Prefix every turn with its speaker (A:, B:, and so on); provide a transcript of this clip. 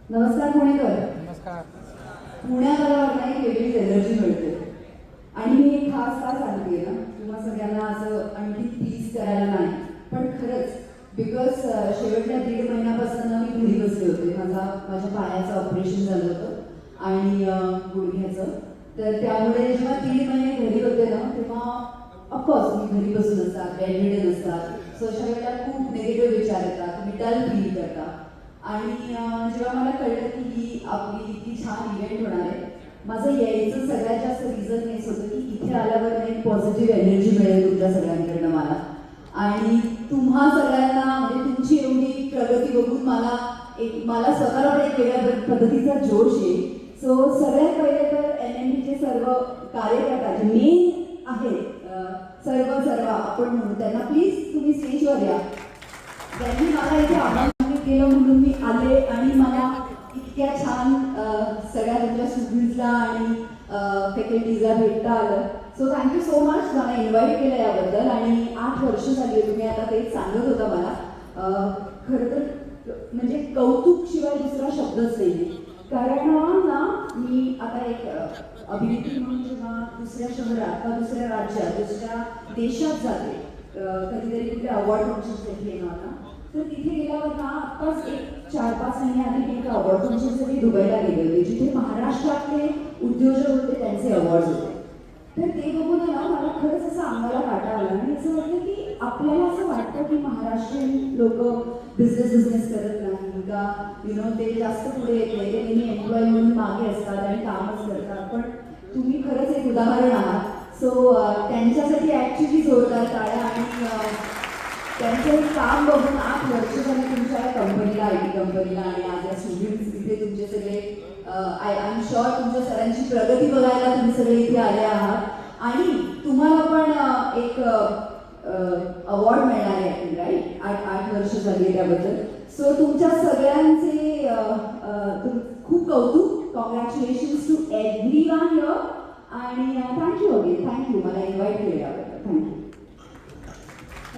A: नमस्कार पुणेकर.
B: नमस्कार.
A: पुण्यात आल्यावर एक वेगळीच एनर्जी मिळते आणि मी एक खास का सांगते ना तुम्हा सगळ्यांना असं आणखी प्लीज करायला नाही, पण खरंच बिकॉज शेवटच्या 1.5 महिन्यापासून मी घरी बसले होते. माझ्या पायाचं ऑपरेशन झालं होतं आणि गुडघ्याचं. तर त्यामुळे जेव्हा 3 महिने घरी होते ना तेव्हा ऑफकोर्स मी घरी बसून असतात, बेडरिडन असतात, सो अशा वेळेला खूप निगेटिव्ह विचार येतात, तुम्ही डल फील करता. आणि जेव्हा मला कळलं की ही आपली इतकी छान इव्हेंट होणार आहे, माझं यायचं सगळ्यात जास्त रिझन हेच होतं की इथे आल्यावर एक पॉझिटिव्ह एनर्जी मिळेल तुमच्या सगळ्यांकडनं मला. आणि तुम्हा सगळ्यांना म्हणजे तुमची एवढी प्रगती बघून मला स्वतःला पण एक वेगळ्या पद्धतीचा जोश येईल. सो सगळ्यात पहिले तर NMBचे सर्व कार्यकर्ता जे मेन आहेत, सर्व आपण म्हणू त्यांना प्लीज तुम्ही स्टेजवर या. त्यांनी मला इथे आमंत्रित केलं म्हणून मी आले आणि मला इतक्या छान सगळ्या तुमच्या स्टुडंट्सला आणि फॅकल्टीजला भेटता आलं. सो थँक्यू सो मच मला इन्व्हाइट केलं याबद्दल. आणि 8 वर्ष झाली तुम्ही आता तेच सांगत होता मला. खरं तर म्हणजे कौतुक शिवाय दुसरा शब्दच नाही. कारण ना मी आता एक अभिनेत्री म्हणून जेव्हा दुसऱ्या शहरात किंवा दुसऱ्या राज्यात दुसऱ्या देशात जाते, कधीतरी कुठे अवॉर्ड फंक्शनसाठी येणार ना, तर तिथे गेल्यावर ना आत्ताच एक 4-5 महिने आधी एक अवॉर्ड फंक्शनसाठी दुबईला गेले होते, जिथे महाराष्ट्रातले उद्योजक होते त्यांचे अवॉर्ड होते. तर ते बघून ना मला खरंच असं अंगाला काटा आला आणि असं वाटलं की आपल्याला असं वाटतं की महाराष्ट्रीयन लोक बिझनेस करत नाही का, ते जास्त पुढे येत नाही, ते नेहमी एम्प्लॉई म्हणून मागे असतात आणि कामच करतात. पण तुम्ही खरंच एक उदाहरण आहात. सो त्यांच्यासाठी ॲक्च्युली जोरदार टाळ्या. आणि त्यांचं काम बघून 8 वर्ष झाली तुमच्या कंपनीला, IT कंपनीला, आणि आज या स्टुडंट्स इथे तुमचे सगळे आय एम शुअर तुमच्या सरांची प्रगती बघायला तुम्ही सगळे इथे आले आहात. आणि तुम्हाला पण एक अवॉर्ड मिळणार आहे, राईट? 8 वर्ष झाली त्याबद्दल. सो तुमच्या सगळ्यांचे खूप कौतुक. Congratulations to everyone here. आणि थँक्यू अगेन, थँक्यू मला इन्व्हाइट केलं याबद्दल. थँक्यू.